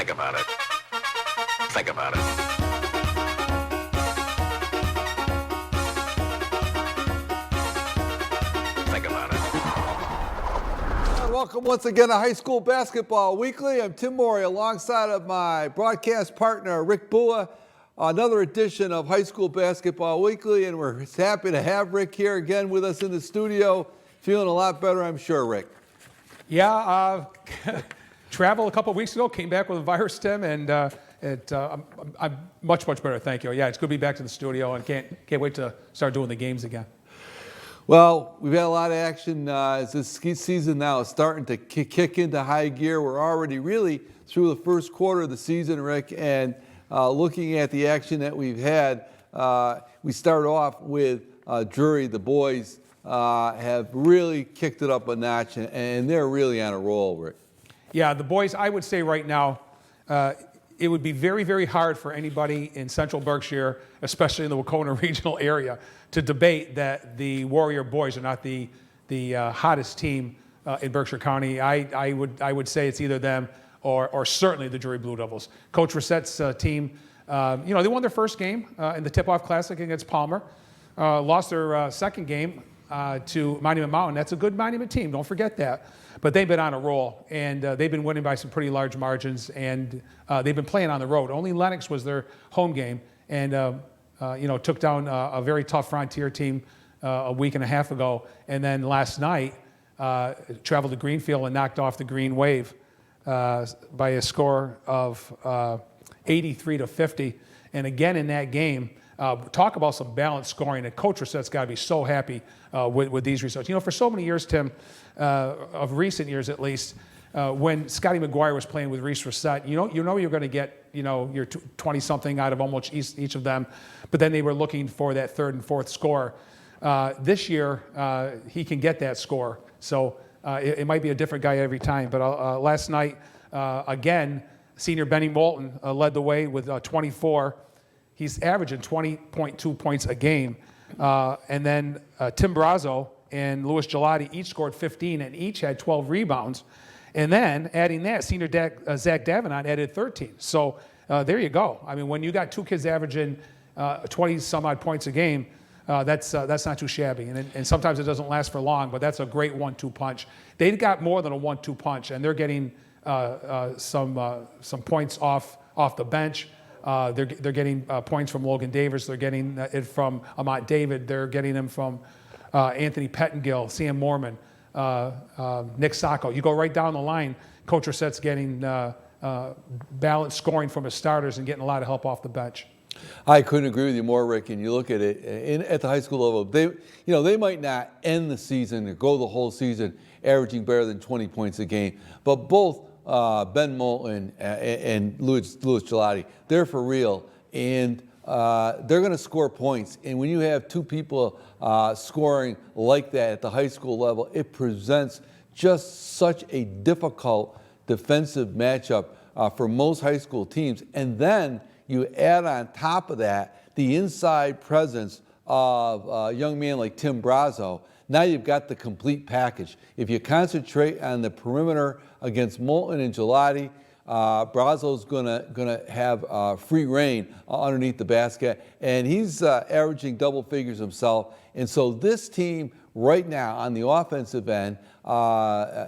Think about it. Think about it. Think about it. Welcome once again to High School Basketball Weekly. I'm Tim Morey alongside of my broadcast partner, Rick Bua. Another edition of High School Basketball Weekly, and we're happy to have Rick here again with us in the studio. Feeling a lot better, I'm sure, Rick. Yeah, traveled a couple of weeks ago, came back with a virus, Tim, and I'm much better, thank you. Yeah, it's good to be back to the studio, and can't wait to start doing the games again. Well, we've had a lot of action as this ski season now is starting to kick into high gear. We're already really through the first quarter of the season, Rick, and looking at the action that we've had, we start off with Drury. The boys have really kicked it up a notch, and they're really on a roll, Rick. Yeah, the boys, I would say right now, it would be very hard for anybody in Central Berkshire, especially in the Wacona regional area, to debate that the Warrior boys are not the hottest team in Berkshire County. I would say it's either them or certainly the Drury Blue Devils. Coach Rissette's team, they won their first game in the Tip-Off Classic against Palmer, lost their second game to Monument Mountain. That's a good Monument team, don't forget that. But they've been on a roll, and they've been winning by some pretty large margins, and they've been playing on the road. Only Lennox was their home game, and took down a very tough Frontier team a week and a half ago. And then last night, traveled to Greenfield and knocked off the Green Wave by a score of 83-50. And again in that game, talk about some balanced scoring. And Coach Rissette's got to be so happy with these results. For so many years, Tim, of recent years at least, when Scotty McGuire was playing with Reese Rissette, you're going to get, your 20-something out of almost each of them. But then they were looking for that third and fourth score. This year, he can get that score. So it might be a different guy every time. But last night, again, senior Benny Moulton led the way with 24. He's averaging 20.2 points a game. And then Tim Brazo and Louis Gelati each scored 15 and each had 12 rebounds. And then adding that, senior Zach Davenant added 13. So there you go. I mean, when you got two kids averaging 20-some-odd points a game, that's not too shabby. And sometimes it doesn't last for long, but that's a great 1-2 punch. They got more than a 1-2 punch, and they're getting some points off the bench. They're getting points from Logan Davis. They're getting it from Amat David. They're getting them from Anthony Pettengill, Sam Mormon, Nick Sacco. You go right down the line. Coach Rissette's getting balanced scoring from his starters and getting a lot of help off the bench. I couldn't agree with you more, Rick. And you look at it at the high school level. They might not end the season or go the whole season averaging better than 20 points a game, but both Ben Moulton and Louis Gelati, they're for real, and they're going to score points. And when you have two people scoring like that at the high school level, it presents just such a difficult defensive matchup for most high school teams. And then you add on top of that the inside presence of a young man like Tim Brazo. Now you've got the complete package. If you concentrate on the perimeter against Moulton and Gelati, Brazo's gonna have free reign underneath the basket, and he's averaging double figures himself. And so this team right now on the offensive end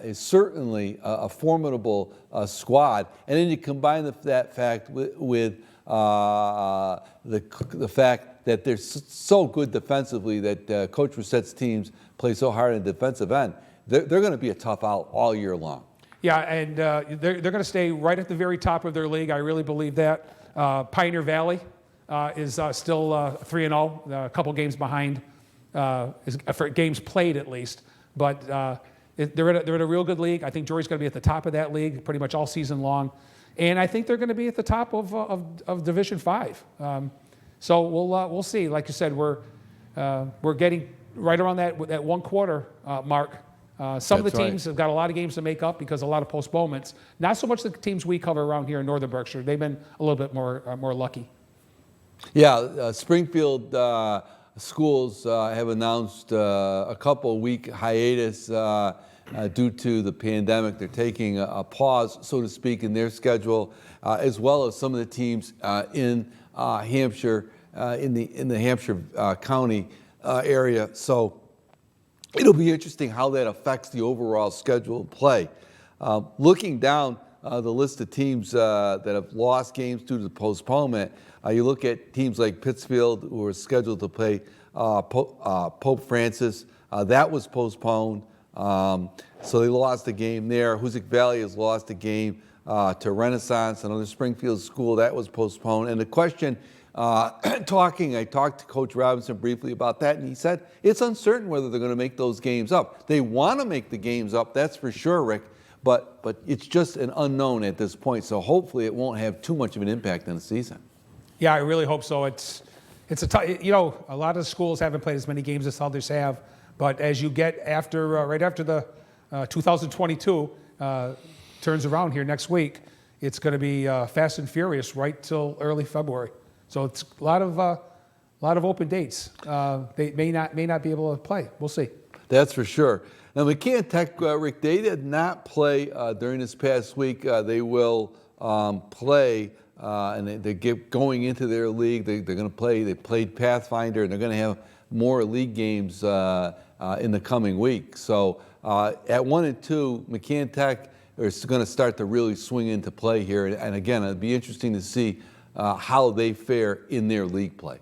is certainly a formidable squad. And then you combine that fact with the fact that they're so good defensively that Coach Rissette's teams play so hard in the defensive end. They're going to be a tough out all year long. Yeah, and they're going to stay right at the very top of their league. I really believe that. Pioneer Valley is still 3-0, a couple games behind, for games played at least. But they're in a real good league. I think Drury's going to be at the top of that league pretty much all season long. And I think they're going to be at the top of Division 5. So we'll see. Like you said, we're getting right around that 1 quarter mark. Some of the teams have got a lot of games to make up because of a lot of postponements. Not so much the teams we cover around here in Northern Berkshire. They've been a little bit more lucky. Yeah, Springfield schools have announced a couple-week hiatus due to the pandemic. They're taking a pause, so to speak, in their schedule, as well as some of the teams in Hampshire, in the Hampshire County area. So it'll be interesting how that affects the overall schedule of play. Looking down the list of teams that have lost games due to the postponement, you look at teams like Pittsfield, who are scheduled to play Pope Francis. That was postponed, so they lost a game there. Hoosick Valley has lost a game to Renaissance, another Springfield school. That was postponed. And the question, I talked to Coach Robinson briefly about that, and he said it's uncertain whether they're going to make those games up. They want to make the games up, that's for sure, Rick, but it's just an unknown at this point. So hopefully it won't have too much of an impact on the season. Yeah, I really hope so. It's a lot of schools haven't played as many games as others have, but as you get after right after the 2022 turns around here next week, it's going to be fast and furious right till early February. So it's a lot of open dates. They may not be able to play. We'll see. That's for sure. Now, McCann Tech, Rick, they did not play during this past week. They will play, and they get going into their league. They're going to play. They played Pathfinder, and they're going to have more league games in the coming week. So at 1 and 2, McCann Tech is going to start to really swing into play here. And again, it'd be interesting to see how they fare in their league play.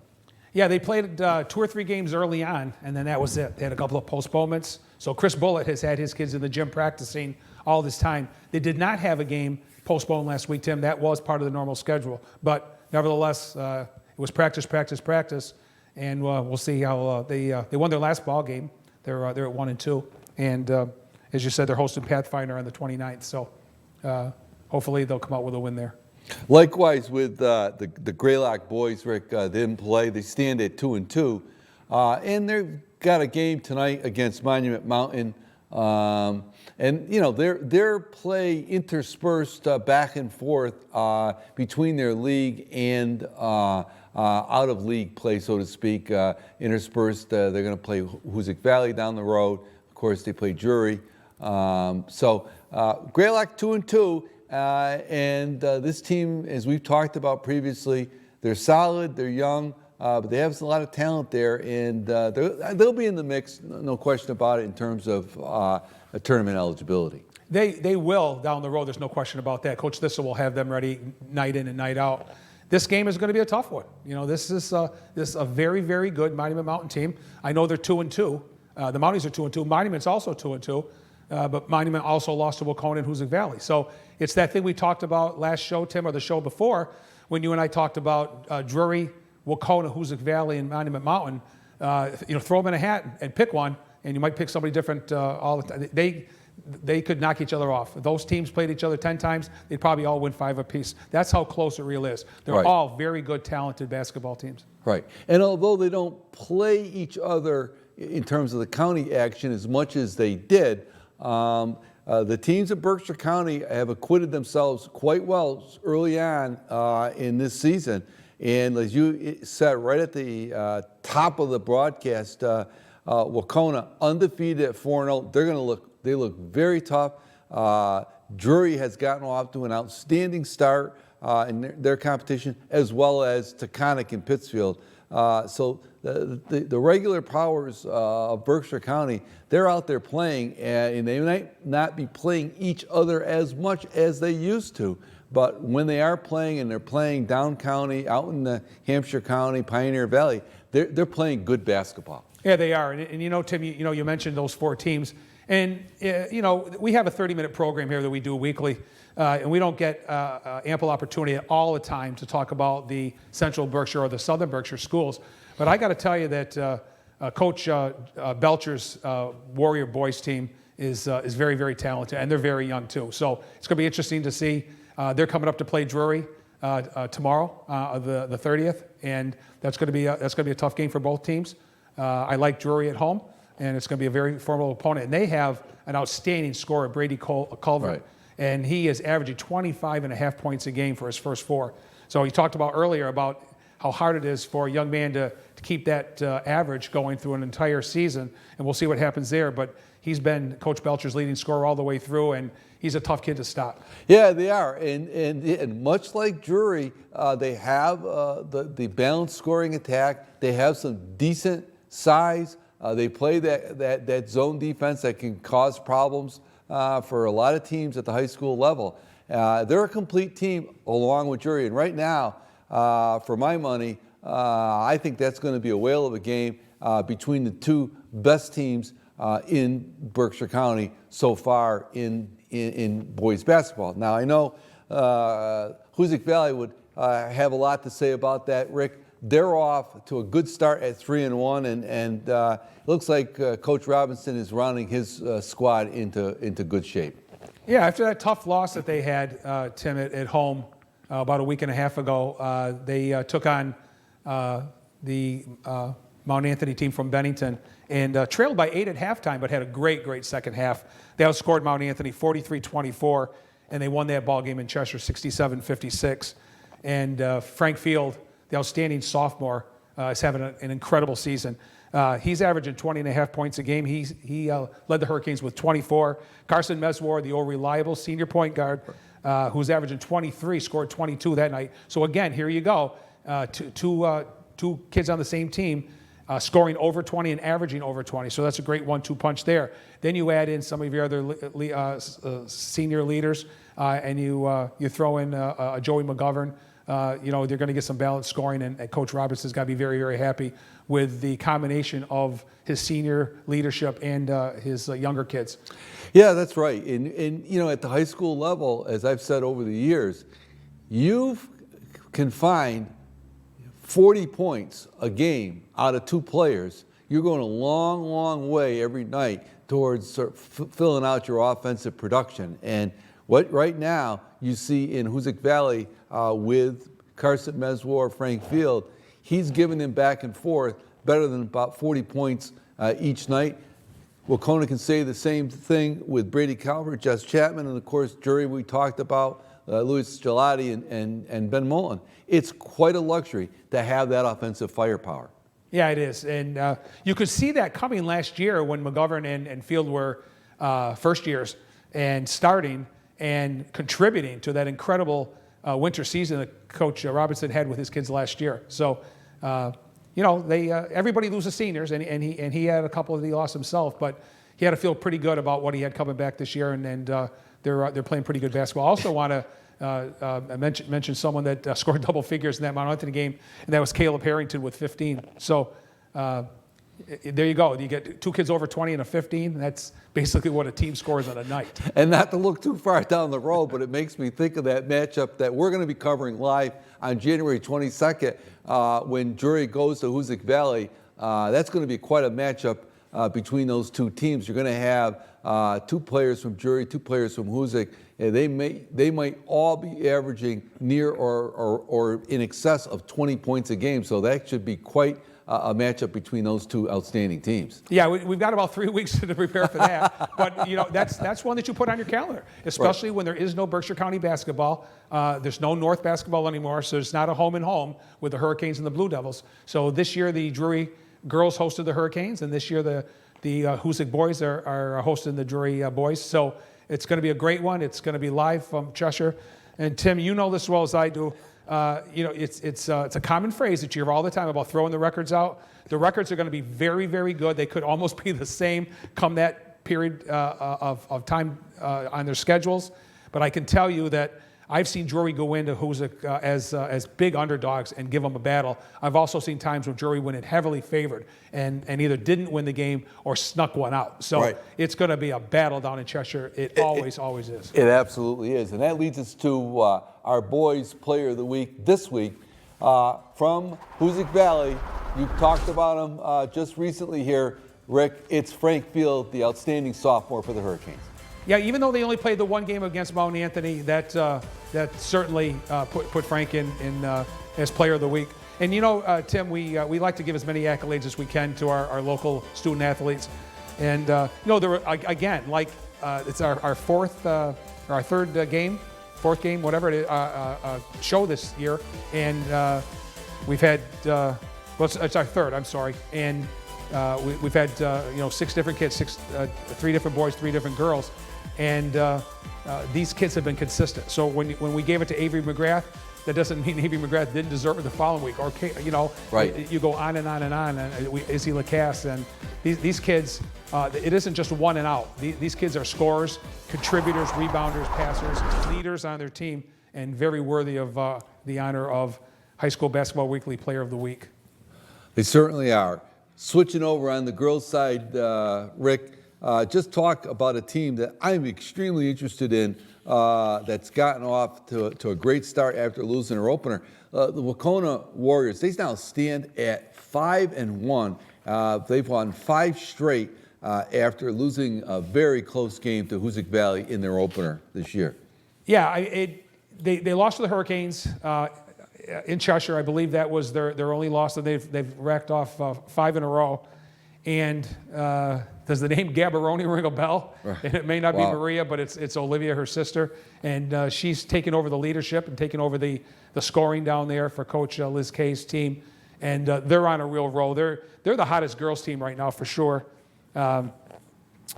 Yeah, they played 2 or 3 games early on, and then that was it. They had a couple of postponements. So Chris Bullitt has had his kids in the gym practicing all this time. They did not have a game postponed last week, Tim. That was part of the normal schedule. But nevertheless, it was practice, and we'll see how they won their last ball game. They're at 1 and 2, and as you said, they're hosting Pathfinder on the 29th. So hopefully they'll come out with a win there. Likewise with the Greylock boys, Rick, didn't play. They stand at 2 and 2, and they've got a game tonight against Monument Mountain. And you know their play interspersed back and forth between their league and out of league play, so to speak. Interspersed, they're going to play Hoosick Valley down the road. Of course, they play Drury. So Greylock 2 and 2. And this team, as we've talked about previously, they're solid, they're young, but they have a lot of talent there, and they'll be in the mix, no question about it, in terms of tournament eligibility. They will down the road, there's no question about that. Coach Thistle will have them ready night in and night out. This game is going to be a tough one. You know, this is a very, very good Monument Mountain team. I know they're 2 and 2. The Mounties are 2 and 2. Monument's also 2 and 2. But Monument also lost to Wacona and Hoosick Valley. So it's that thing we talked about last show, Tim, or the show before, when you and I talked about Drury, Wacona, Hoosick Valley, and Monument Mountain. Throw them in a hat and pick one, and you might pick somebody different all the time. They could knock each other off. If those teams played each other 10 times, they'd probably all win 5 apiece. That's how close it really is. They're right. all very good, talented basketball teams. Right. And although they don't play each other in terms of the county action as much as they did, the teams in Berkshire County have acquitted themselves quite well early on in this season. And as you said right at the top of the broadcast, Wacona undefeated at 4-0. They look very tough. Drury has gotten off to an outstanding start in their competition, as well as Taconic and Pittsfield. So the regular powers of Berkshire County, they're out there playing, and they might not be playing each other as much as they used to. But when they are playing, and they're playing down county, out in the Hampshire County, Pioneer Valley, they're playing good basketball. Yeah, they are. And Tim, you mentioned those 4 teams. And, we have a 30-minute program here that we do weekly. And we don't get ample opportunity all the time to talk about the Central Berkshire or the Southern Berkshire schools. But I got to tell you that Coach Belcher's Warrior boys team is very, very talented, and they're very young too. So it's going to be interesting to see. They're coming up to play Drury tomorrow, the 30th, and that's going to be a tough game for both teams. I like Drury at home, and it's going to be a very formidable opponent. And they have an outstanding scorer, Brady Culver. Right. And he is averaging 25.5 points a game for his first 4. So he talked about earlier about how hard it is for a young man to keep that average going through an entire season, and we'll see what happens there. But he's been Coach Belcher's leading scorer all the way through, and he's a tough kid to stop. Yeah, they are, and much like Drury, they have the balanced scoring attack. They have some decent size. They play that zone defense that can cause problems for a lot of teams at the high school level. They're a complete team along with Drury, and right now, for my money, I think that's going to be a whale of a game between the two best teams in Berkshire County so far in boys basketball. Now, I know Hoosick Valley would have a lot to say about that, Rick. They're off to a good start at 3-1, and it looks like Coach Robinson is rounding his squad into good shape. Yeah, after that tough loss that they had, Tim, at home about a week and a half ago, they took on the Mount Anthony team from Bennington and trailed by 8 at halftime, but had a great second half. They outscored Mount Anthony 43-24, and they won that ball game in Cheshire 67-56. And Frank Field, the outstanding sophomore, is having an incredible season. He's averaging 20.5 points a game. He led the Hurricanes with 24. Carson Meswar, the old reliable senior point guard, who's averaging 23, scored 22 that night. So again, here you go, two kids on the same team scoring over 20 and averaging over 20. So that's a great 1-2 punch there. Then you add in some of your other senior leaders, and you throw in Joey McGovern. They're going to get some balanced scoring, and Coach Robertson's got to be very happy with the combination of his senior leadership and his younger kids. Yeah, that's right. And at the high school level, as I've said over the years, you can find 40 points a game out of 2 players. You're going a long way every night towards sort of filling out your offensive production. And what right now you see in Hoosick Valley with Carson Meswar, Frank Field, he's giving them back and forth better than about 40 points each night. Wacona can say the same thing with Brady Calvert, Jess Chapman, and of course Drury we talked about, Louis Gelati and Ben Mullen. It's quite a luxury to have that offensive firepower. Yeah, it is. And you could see that coming last year when McGovern and Field were first years and starting and contributing to that incredible winter season that Coach Robinson had with his kids last year. So, everybody loses seniors, and he had a couple that he lost himself, but he had to feel pretty good about what he had coming back this year, and they're playing pretty good basketball. I also want to mention someone that scored double figures in that Mount Anthony game, and that was Caleb Harrington with 15. So there you go. You get 2 kids over 20 and a 15. That's basically what a team scores on a night. And not to look too far down the road, but it makes me think of that matchup that we're going to be covering live on January 22nd when Drury goes to Hoosick Valley. That's going to be quite a matchup between those 2 teams. You're going to have 2 players from Drury, 2 players from Hoosick. They might all be averaging near or in excess of 20 points a game. So that should be quite a matchup between those 2 outstanding teams. Yeah, we've got about 3 weeks to prepare for that. But that's one that you put on your calendar, especially right when there is no Berkshire County basketball. There's no North basketball anymore, so it's not a home and home with the Hurricanes and the Blue Devils. So this year the Drury girls hosted the Hurricanes, and this year the Hoosick boys are hosting the Drury boys. So it's going to be a great one. It's going to be live from Cheshire. And Tim, you know this as well as I do. It's a common phrase that you hear all the time about throwing the records out. The records are going to be very good. They could almost be the same come that period of time on their schedules. But I can tell you that I've seen Drury go into Hoosick as big underdogs and give them a battle. I've also seen times when Drury went in heavily favored and either didn't win the game or snuck one out. So right, it's going to be a battle down in Cheshire. It always is. It absolutely is. And that leads us to our boys player of the week this week from Hoosick Valley. You talked about him just recently here, Rick. It's Frank Field, the outstanding sophomore for the Hurricanes. Yeah, even though they only played the one game against Mount Anthony, that certainly put Frank in as player of the week. And Tim, we like to give as many accolades as we can to our local student athletes. And there were again, it's our fourth or our third game, fourth game, whatever it is, show this year, and we've had it's our third. I'm sorry, and We've had 6 different kids, 3 different boys, 3 different girls, and these kids have been consistent. So when we gave it to Avery McGrath, that doesn't mean Avery McGrath didn't deserve it the following week. Or Right. You go on and on and on. And Izzy Lacasse and these kids, it isn't just one and out. These kids are scorers, contributors, rebounders, passers, leaders on their team, and very worthy of the honor of High School Basketball Weekly Player of the Week. They certainly are. Switching over on the girls' side, Rick, just talk about a team that I'm extremely interested in that's gotten off to a great start after losing their opener. The Wahconah Warriors, they now stand at 5-1. They've won 5 straight after losing a very close game to Hoosick Valley in their opener this year. Yeah, they lost to the Hurricanes in Cheshire. I believe that was their only loss, and they've racked off 5 in a row. And does the name Gabbaroni ring a bell? And it may not be Maria, but it's Olivia, her sister, and she's taken over the leadership and taken over the scoring down there for Coach Liz Kay's team, and they're on a real roll. They're the hottest girls team right now for sure, and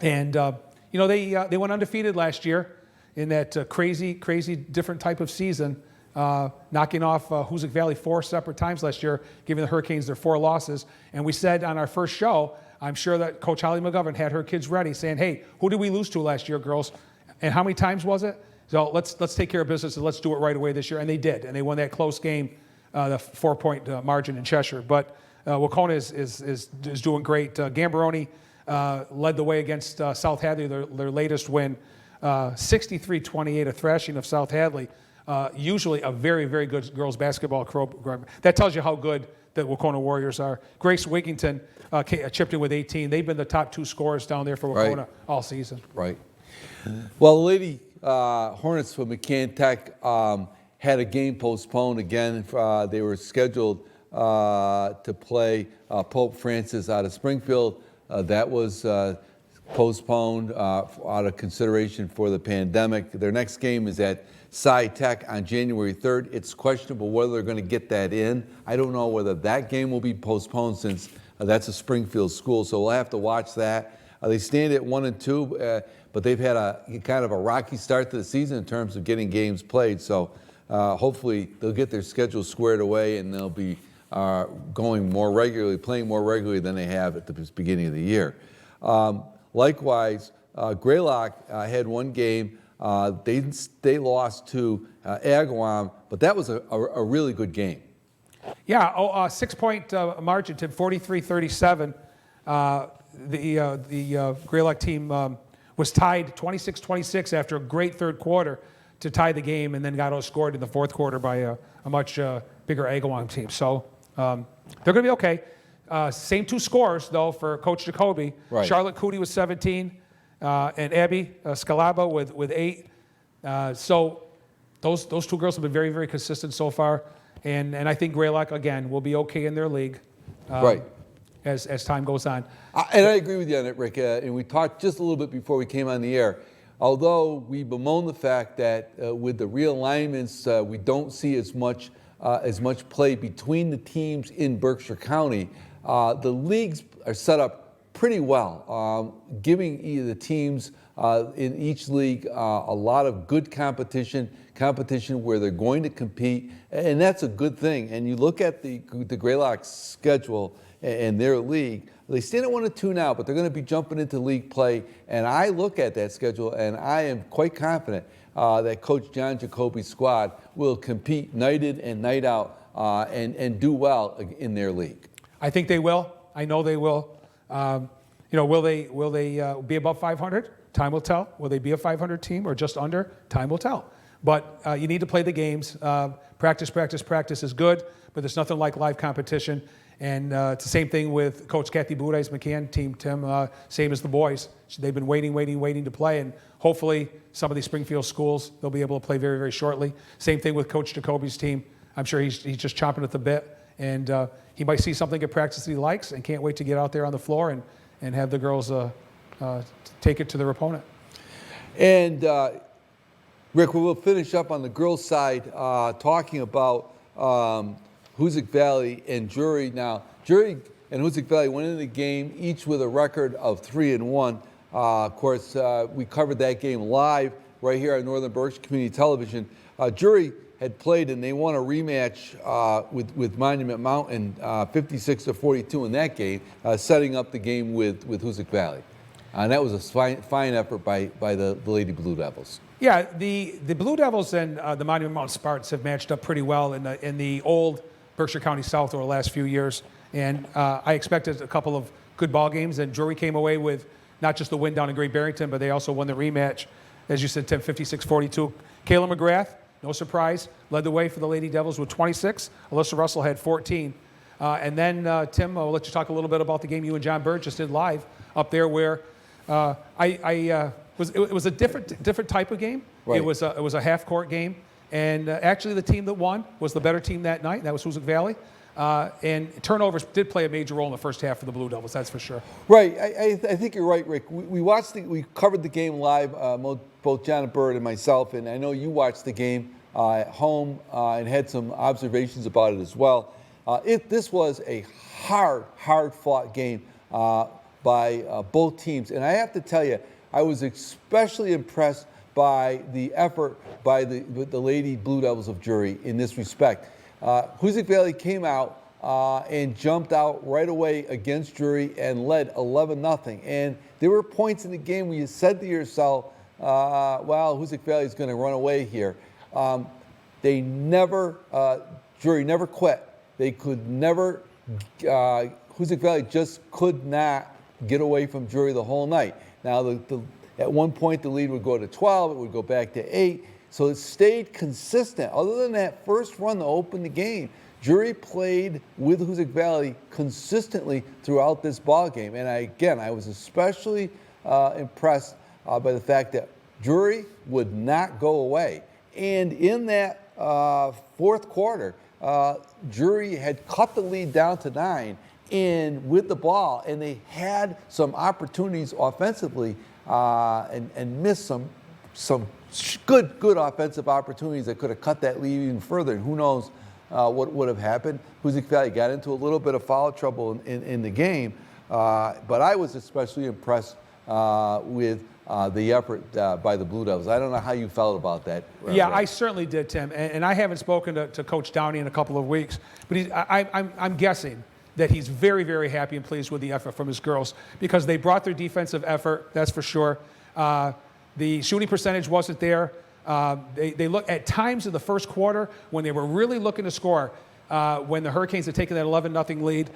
they went undefeated last year in that crazy different type of season. Knocking off Hoosick Valley 4 separate times last year, giving the Hurricanes their 4 losses. And we said on our first show, I'm sure that Coach Holly McGovern had her kids ready, saying, "Hey, who did we lose to last year, girls? And how many times was it? So let's take care of business and let's do it right away this year." And they did, and they won that close game, the 4-point margin in Cheshire. But Wahconah is doing great. Gambaroni led the way against South Hadley, their latest win, 63-28, a thrashing of South Hadley. Usually a very, very good girls basketball program. That tells you how good the Wahconah Warriors are. Grace Wigington chipped in with 18. They've been the top 2 scorers down there for Wahconah all season. Right. Well, the Lady Hornets from McCann Tech had a game postponed again. They were scheduled to play Pope Francis out of Springfield. That was postponed out of consideration for the pandemic. Their next game is at Cy Tech on January 3rd. It's questionable whether they're going to get that in. I don't know whether that game will be postponed since that's a Springfield school, so we'll have to watch that. They stand at 1-2, but they've had a kind of a rocky start to the season in terms of getting games played. So hopefully they'll get their schedule squared away and they'll be going more regularly, playing more regularly than they have at the beginning of the year. Likewise, Greylock had one game. They lost to Agawam, but that was a really good game. Yeah, 6-point margin to 43-37. The Greylock team was tied 26-26 after a great third quarter to tie the game, and then got outscored in the fourth quarter by a much bigger Agawam team. So they're going to be okay. Same 2 scores, though, for Coach Jacoby. Right. Charlotte Cootie with 17, and Abby Scalaba with 8. So those 2 girls have been very, very consistent so far. And I think Greylock, again, will be okay in their league as time goes on. And I agree with you on it, Rick. And we talked just a little bit before we came on the air. Although we bemoan the fact that with the realignments, we don't see as much play between the teams in Berkshire County. The leagues are set up pretty well, giving the teams in each league a lot of good competition where they're going to compete, and that's a good thing. And you look at the Greylock schedule and their league, they stand at 1-2 now, but they're going to be jumping into league play. And I look at that schedule, and I am quite confident that Coach John Jacoby's squad will compete night in and night out and do well in their league. I think they will. I know they will. Will they be above 500? Time will tell. Will they be a 500 team or just under? Time will tell. But you need to play the games. Practice is good, but there's nothing like live competition. And it's the same thing with Coach Kathy Budai's McCann team, Tim, same as the boys. They've been waiting to play, and hopefully some of these Springfield schools, they'll be able to play very, very shortly. Same thing with Coach Jacoby's team. I'm sure he's just chomping at the bit, and he might see something at practice that he likes and can't wait to get out there on the floor and have the girls take it to their opponent. And Rick, we will finish up on the girls' side talking about Hoosick Valley and Drury. Now, Drury and Hoosick Valley went into the game each with a record of 3-1. Of course, we covered that game live right here on Northern Berkshire Community Television. Drury had played and they won a rematch with Monument Mountain 56-42 in that game, setting up the game with Hoosick Valley. And that was a fine effort by the Lady Blue Devils. Yeah, the Blue Devils and the Monument Mountain Spartans have matched up pretty well in the old Berkshire County South over the last few years. And I expected a couple of good ball games, and Drury came away with not just the win down in Great Barrington, but they also won the rematch, as you said, Tim, 56-42. Kayla McGrath, no surprise, led the way for the Lady Devils with 26. Alyssa Russell had 14. And then, Tim, I'll let you talk a little bit about the game you and John Bird just did live up there, where it was a different type of game. Right. It was a half-court game, and actually the team that won was the better team that night. That was Hoosick Valley. And turnovers did play a major role in the first half for the Blue Devils, that's for sure. Right, I think you're right, Rick. We covered the game live, both John Bird and myself, and I know you watched the game at home and had some observations about it as well. This was a hard-fought game by both teams, and I have to tell you, I was especially impressed by the effort by the Lady Blue Devils of Drury in this respect. Hoosick Valley came out and jumped out right away against Drury and led 11-0. And there were points in the game where you said to yourself, well, Hoosick Valley is going to run away here. Drury never quit. They could never, Hoosick Valley just could not get away from Drury the whole night. Now, at one point, the lead would go to 12, it would go back to 8. So it stayed consistent. Other than that first run to open the game, Drury played with Hoosick Valley consistently throughout this ball game. And I was especially impressed by the fact that Drury would not go away. And in that fourth quarter, Drury had cut the lead down to 9 and with the ball, and they had some opportunities offensively and missed some good offensive opportunities that could have cut that lead even further. And who knows what would have happened. Hoosick Valley got into a little bit of foul trouble in the game, but I was especially impressed with the effort by the Blue Devils. I don't know how you felt about that. Yeah, I certainly did, Tim. And I haven't spoken to Coach Downey in a couple of weeks, but I'm guessing that he's very, very happy and pleased with the effort from his girls because they brought their defensive effort, that's for sure. The shooting percentage wasn't there. They look at times in the first quarter when they were really looking to score, when the Hurricanes had taken that 11-0 lead,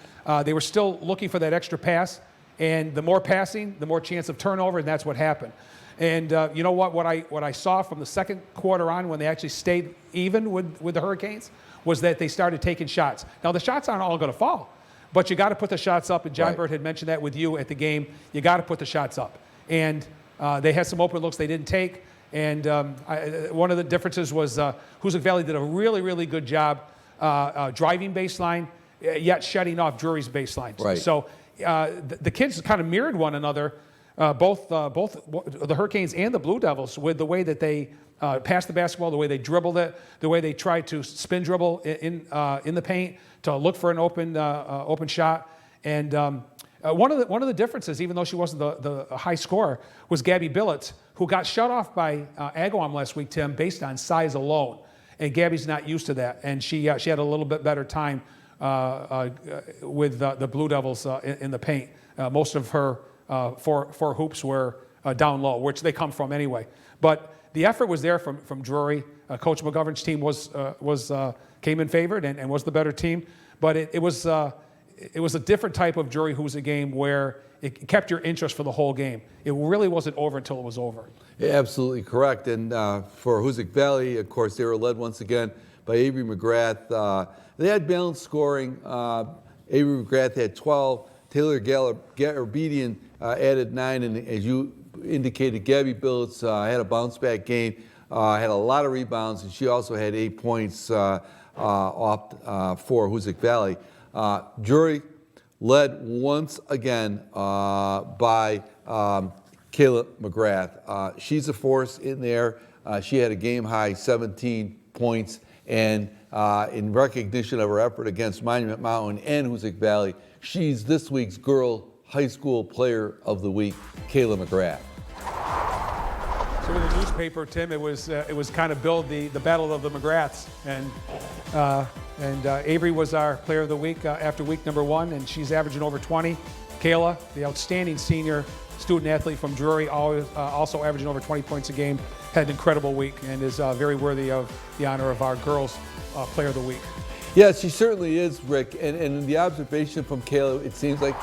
they were still looking for that extra pass. And the more passing, the more chance of turnover, and that's what happened. And you know what? What I saw from the second quarter on, when they actually stayed even with the Hurricanes, was that they started taking shots. Now the shots aren't all going to fall, but you got to put the shots up. And John Bird had mentioned that with you at the game. You got to put the shots up. And they had some open looks they didn't take. And one of the differences was Hoosick Valley did a really, really good job driving baseline, yet shutting off Drury's baseline. Right. So the kids kind of mirrored one another, both the Hurricanes and the Blue Devils, with the way that they passed the basketball, the way they dribbled it, the way they tried to spin dribble in the paint to look for an open shot. And one of the differences, even though she wasn't the high scorer, was Gabby Billets, who got shut off by Agawam last week, Tim, based on size alone. And Gabby's not used to that, and she had a little bit better time with the Blue Devils in the paint. Most of her four hoops were down low, which they come from anyway. But the effort was there from Drury. Coach McGovern's team came in favored and was the better team. But it was a different type of Drury Hoosick game where it kept your interest for the whole game. It really wasn't over until it was over. Yeah, absolutely correct. And for Hoosick Valley, of course, they were led once again by Avery McGrath. They had balanced scoring. Avery McGrath had 12. Taylor Garabedian added 9. And as you indicated, Gabby Billets had a bounce-back game, had a lot of rebounds, and she also had 8 points off for Hoosick Valley. Drury led once again by Kayla McGrath. She's a force in there. She had a game-high 17 points, and in recognition of her effort against Monument Mountain and Hoosick Valley, she's this week's Girl High School Player of the Week, Kayla McGrath. So in the newspaper, Tim, it was kind of billed the battle of the McGraths, and Avery was our Player of the Week after week number 1, and she's averaging over 20. Kayla, the outstanding senior student athlete from Drury, also averaging over 20 points a game, had an incredible week and is very worthy of the honor of our girls Player of the Week. Yeah, she certainly is, Rick. And the observation from Kayla, it seems like,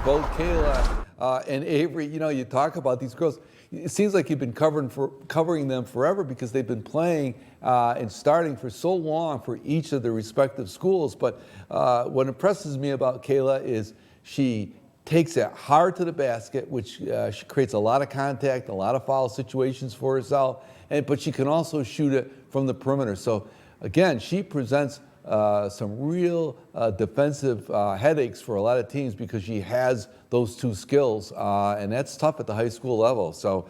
both Kayla and Avery, you talk about these girls. It seems like you've been covering them forever because they've been playing and starting for so long for each of their respective schools. But what impresses me about Kayla is she takes it hard to the basket, which she creates a lot of contact, a lot of foul situations for herself, but she can also shoot it from the perimeter. So again, she presents some real defensive headaches for a lot of teams because she has those two skills, and that's tough at the high school level. So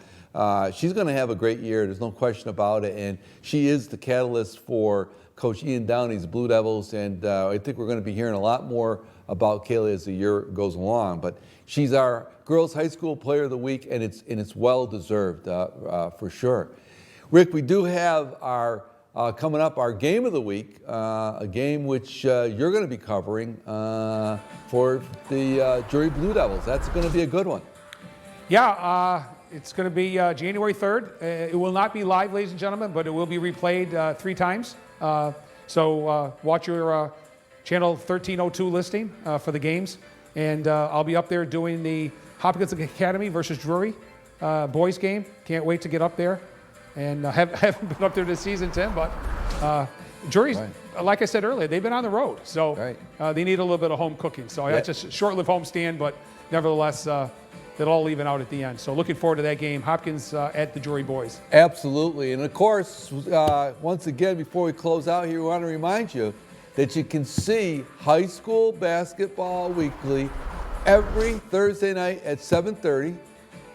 she's going to have a great year. There's no question about it, and she is the catalyst for Coach Ian Downey's Blue Devils, and I think we're going to be hearing a lot more about Kayla as the year goes along. But she's our Girls High School Player of the Week, and it's well-deserved for sure. Rick, we do have our coming up, our game of the week, a game which you're going to be covering for the Drury Blue Devils. That's going to be a good one. Yeah, it's going to be January 3rd. It will not be live, ladies and gentlemen, but it will be replayed 3 times. So watch your channel 1302 listing for the games. And I'll be up there doing the Hopkins Academy versus Drury boys game. Can't wait to get up there. And haven't been up there this season, Tim, but Drury's, like I said earlier, they've been on the road. So they need a little bit of home cooking. So that's a short-lived homestand, but nevertheless, they'll all even out at the end. So looking forward to that game, Hopkins at the Drury boys. Absolutely. And of course, once again, before we close out here, we want to remind you that you can see High School Basketball Weekly every Thursday night at 7:30.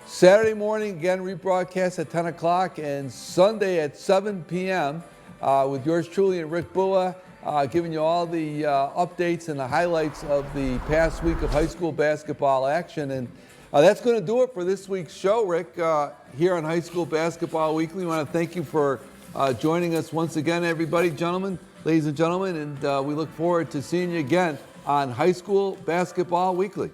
Saturday morning, again, rebroadcast at 10 o'clock, and Sunday at 7 p.m. With yours truly and Rick Bua, giving you all the updates and the highlights of the past week of high school basketball action. And that's going to do it for this week's show, Rick, here on High School Basketball Weekly. We want to thank you for joining us once again, everybody, ladies and gentlemen, and we look forward to seeing you again on High School Basketball Weekly.